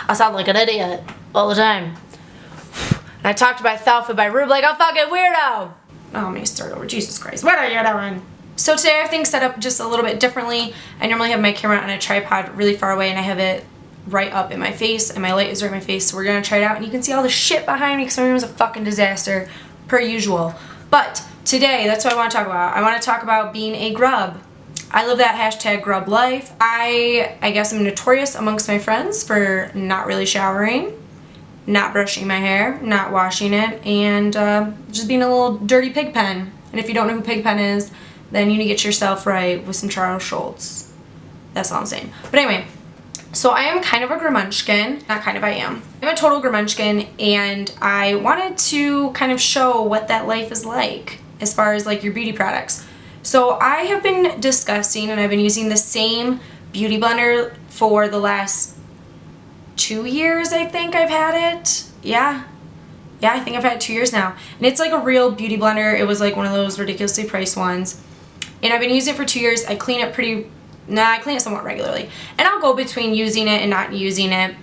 I sound like an idiot all the time. And I talk to myself in my room like a fucking weirdo. Oh, let me start over. Jesus Christ. What are you doing? So today I have things set up just a little bit differently. I normally have my camera on a tripod really far away and I have it right up in my face and my light is right in my face. So we're going to try it out and you can see all the shit behind me because my room is a fucking disaster per usual. But today, that's what I want to talk about. I want to talk about being a grub. I live that hashtag grub life. I guess I'm notorious amongst my friends for not really showering, not brushing my hair, not washing it, and just being a little dirty pig pen. And if you don't know who Pigpen is, then you need to get yourself right with some Charles Schultz. That's all I'm saying. But anyway, so I am kind of a Grummunchkin. Not kind of, I am. I'm a total Grummunchkin, and I wanted to kind of show what that life is like as far as like your beauty products. So I have been discussing and I've been using the same beauty blender for the last 2 years, I think I've had it. Yeah, I think I've had it 2 years now. And it's like a real beauty blender. It was like one of those ridiculously priced ones. And I've been using it for 2 years. I clean it I clean it somewhat regularly. And I'll go between using it and not using it.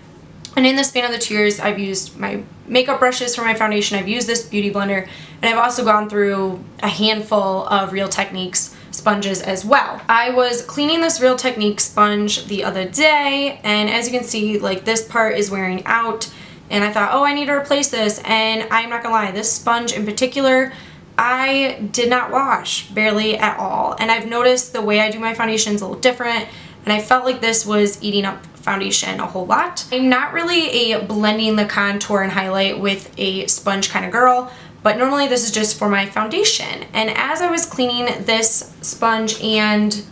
And in the span of the 2 years, I've used my makeup brushes for my foundation. I've used this beauty blender. And I've also gone through a handful of Real Techniques sponges as well. I was cleaning this Real Techniques sponge the other day. And as you can see, like this part is wearing out. And I thought, oh, I need to replace this. And I'm not gonna lie, this sponge in particular, I did not wash barely at all. And I've noticed the way I do my foundation is a little different. And I felt like this was eating up foundation a whole lot. I'm not really a blending the contour and highlight with a sponge kind of girl, but normally this is just for my foundation. And as I was cleaning this sponge and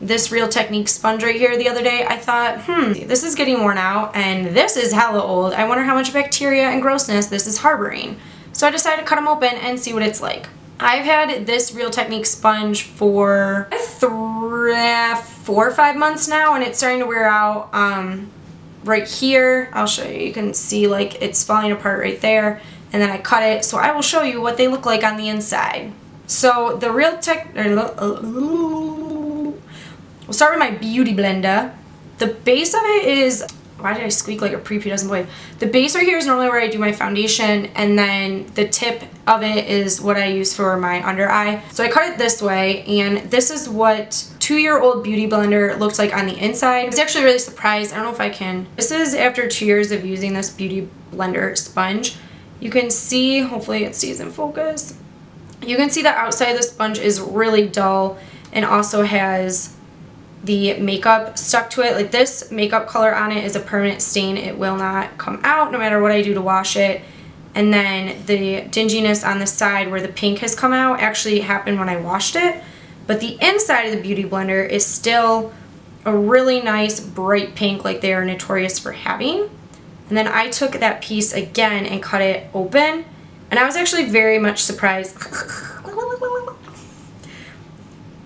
this Real Techniques sponge right here the other day, I thought, this is getting worn out and this is hella old. I wonder how much bacteria and grossness this is harboring. So I decided to cut them open and see what it's like. I've had this Real Techniques sponge for 4 or 5 months now, and it's starting to wear out right here. I'll show you. You can see like it's falling apart right there, and then I cut it. So I will show you what they look like on the inside. So the Real Tech, we'll start with my beauty blender. The base of it is, why did I squeak like a prepubescent boy? The base right here is normally where I do my foundation, and then the tip of it is what I use for my under eye. So I cut it this way, and this is what 2-year-old beauty blender looks like on the inside. I was actually really surprised. I don't know if I can. This is after 2 years of using this beauty blender sponge. You can see, hopefully it stays in focus. You can see the outside of the sponge is really dull and also has the makeup stuck to it. Like this makeup color on it is a permanent stain. It will not come out no matter what I do to wash it. And then the dinginess on the side where the pink has come out actually happened when I washed it. But the inside of the beauty blender is still a really nice bright pink like they are notorious for having. And then I took that piece again and cut it open. And I was actually very much surprised.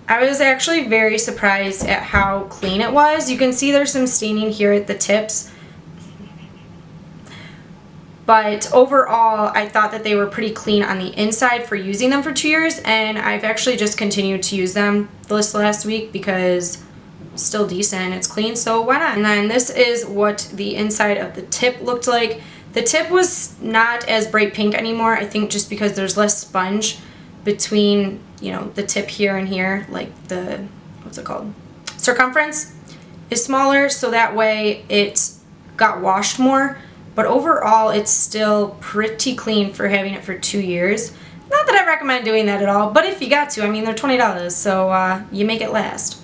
I was actually very surprised at how clean it was. You can see there's some staining here at the tips. But overall, I thought that they were pretty clean on the inside for using them for 2 years. And I've actually just continued to use them this last week because it's still decent. It's clean, so why not? And then this is what the inside of the tip looked like. The tip was not as bright pink anymore. I think just because there's less sponge between, you know, the tip here and here, like the, what's it called? Circumference is smaller, so that way it got washed more. But overall, it's still pretty clean for having it for 2 years. Not that I recommend doing that at all, but if you got to, I mean, they're $20, so you make it last.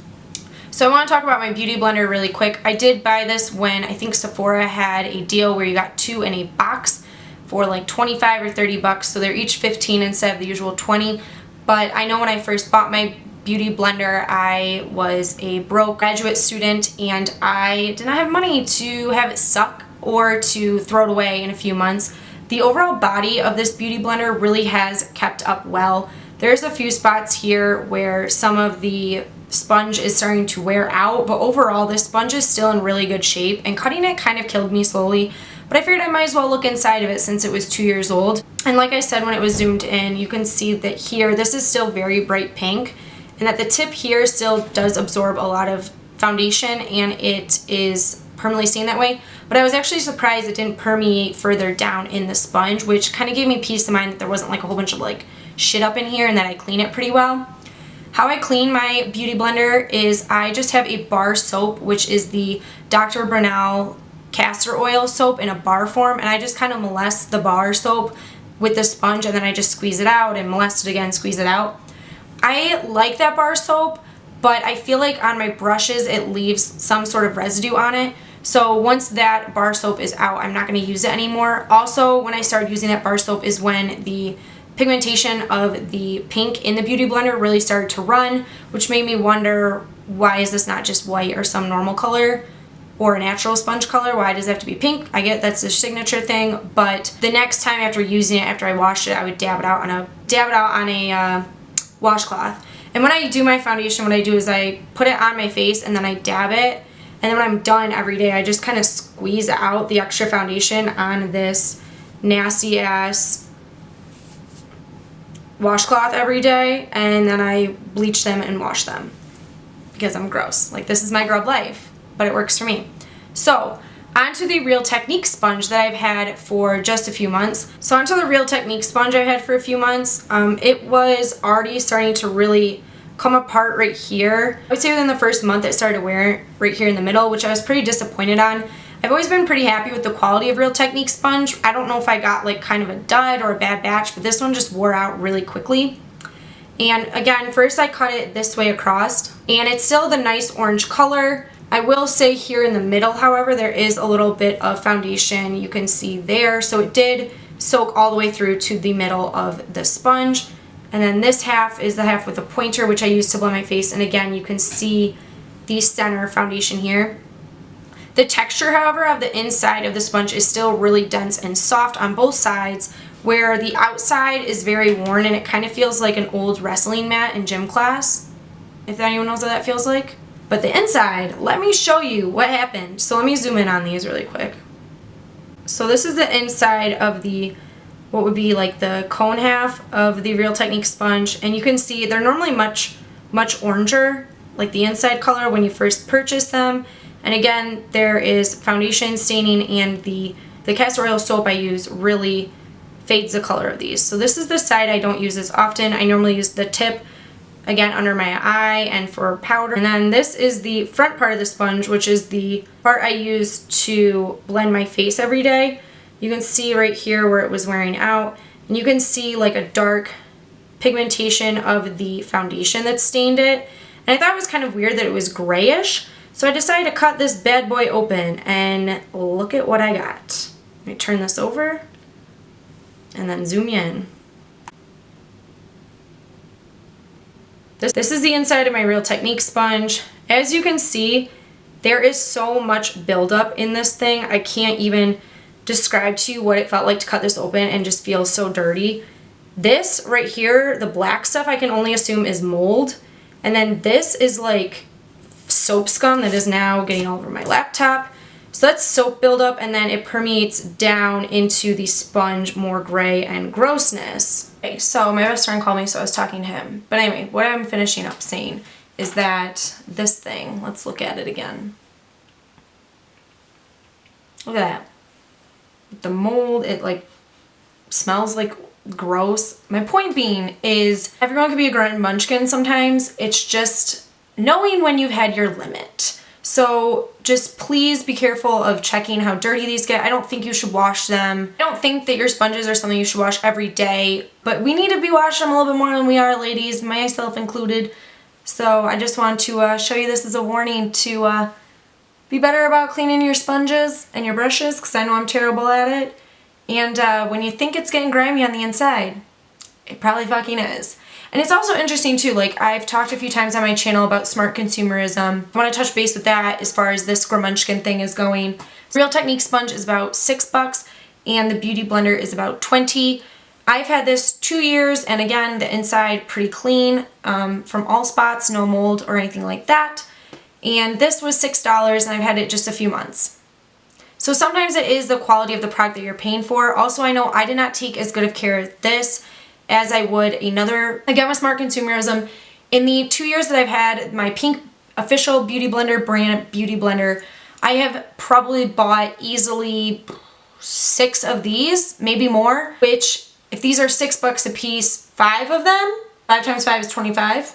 So I want to talk about my beauty blender really quick. I did buy this when I think Sephora had a deal where you got 2 in a box for like 25 or 30 bucks, so they're each 15 instead of the usual 20. But I know when I first bought my beauty blender, I was a broke graduate student and I did not have money to have it suck or to throw it away in a few months. The overall body of this beauty blender really has kept up well. There's a few spots here where some of the sponge is starting to wear out, but overall this sponge is still in really good shape, and cutting it kind of killed me slowly. But I figured I might as well look inside of it since it was 2 years old. And like I said, when it was zoomed in, you can see that here, this is still very bright pink, and that the tip here still does absorb a lot of foundation, and it is permanently staying that way, but I was actually surprised it didn't permeate further down in the sponge, which kind of gave me peace of mind that there wasn't like a whole bunch of like shit up in here and that I clean it pretty well. How I clean my beauty blender is I just have a bar soap, which is the Dr. Brunel castor oil soap in a bar form, and I just kind of molest the bar soap with the sponge, and then I just squeeze it out and molest it again, squeeze it out. I like that bar soap, but I feel like on my brushes it leaves some sort of residue on it. So once that bar soap is out, I'm not going to use it anymore. Also, when I started using that bar soap is when the pigmentation of the pink in the beauty blender really started to run, which made me wonder, why is this not just white or some normal color or a natural sponge color? Why does it have to be pink? I get that's a signature thing, but the next time after using it, after I washed it, I would dab it out on a washcloth. And when I do my foundation, what I do is I put it on my face and then I dab it, and then when I'm done every day, I just kind of squeeze out the extra foundation on this nasty ass washcloth every day, and then I bleach them and wash them because I'm gross. Like, this is my grub life, but it works for me. So onto the Real Technique sponge that I've had for just a few months. So onto the Real Technique sponge I've had for a few months. It was already starting to really come apart right here. I would say within the first month it started to wear right here in the middle, which I was pretty disappointed on. I've always been pretty happy with the quality of Real Technique sponge. I don't know if I got like kind of a dud or a bad batch, but this one just wore out really quickly. And again, first I cut it this way across, and it's still the nice orange color. I will say here in the middle, however, there is a little bit of foundation you can see there. So it did soak all the way through to the middle of the sponge. And then this half is the half with the pointer, which I use to blend my face. And again, you can see the center foundation here. The texture, however, of the inside of the sponge is still really dense and soft on both sides, where the outside is very worn and it kind of feels like an old wrestling mat in gym class, if anyone knows what that feels like. But the inside, let me show you what happened. So let me zoom in on these really quick. So this is the inside of the, what would be like the cone half of the Real Technique sponge, and you can see they're normally much oranger, like the inside color when you first purchase them. And again, there is foundation staining, and the castor oil soap I use really fades the color of these. So this is the side I don't use as often. I normally use the tip, again, under my eye and for powder. And then this is the front part of the sponge, which is the part I use to blend my face every day. You can see right here where it was wearing out, and you can see like a dark pigmentation of the foundation that stained it. And I thought it was kind of weird that it was grayish. So I decided to cut this bad boy open, and look at what I got. Let me turn this over and then zoom in. This is the inside of my Real Technique sponge. As you can see, there is so much buildup in this thing. I can't even describe to you what it felt like to cut this open and just feel so dirty. This right here, the black stuff, I can only assume is mold. And then this is like soap scum that is now getting all over my laptop. So that's soap buildup, and then it permeates down into the sponge, more gray and grossness. Okay, so my best friend called me, so I was talking to him. But anyway, what I'm finishing up saying is that this thing, let's look at it again. Look at that. The mold, it like smells like gross. My point being is everyone can be a grunt and munchkin sometimes. It's just knowing when you've had your limit. So just please be careful of checking how dirty these get. I don't think you should wash them. I don't think that your sponges are something you should wash every day, but we need to be washing them a little bit more than we are, ladies, myself included. So I just want to show you this as a warning to be better about cleaning your sponges and your brushes, because I know I'm terrible at it. And when you think it's getting grimy on the inside, it probably fucking is. And it's also interesting too, like I've talked a few times on my channel about smart consumerism. I want to touch base with that as far as this Gramunchkin thing is going. Real Technique sponge is about $6 and the Beauty Blender is about $20. I've had this 2 years, and again, the inside pretty clean from all spots, no mold or anything like that. And this was $6 and I've had it just a few months. So sometimes it is the quality of the product that you're paying for. Also, I know I did not take as good of care of this as I would another, again with smart consumerism. In the 2 years that I've had my pink official Beauty Blender brand Beauty Blender, I have probably bought easily 6 of these, maybe more, which if these are $6 a piece, 5 of them, 5 times 5 is 25.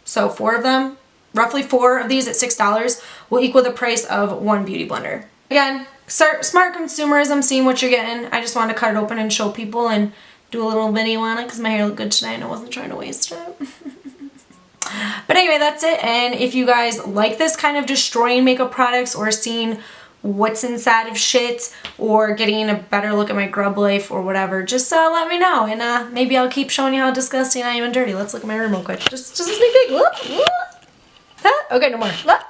So 4 of them, roughly 4 of these at $6 will equal the price of 1 beauty blender. Again, smart consumerism, seeing what you're getting. I just wanted to cut it open and show people and do a little video on it because my hair looked good today and I wasn't trying to waste it. But anyway, that's it. And if you guys like this kind of destroying makeup products or seeing what's inside of shit or getting a better look at my grub life or whatever, just let me know, and maybe I'll keep showing you how disgusting I am and dirty. Let's look at my room real quick. Just this big. Look. Okay, no more. Look.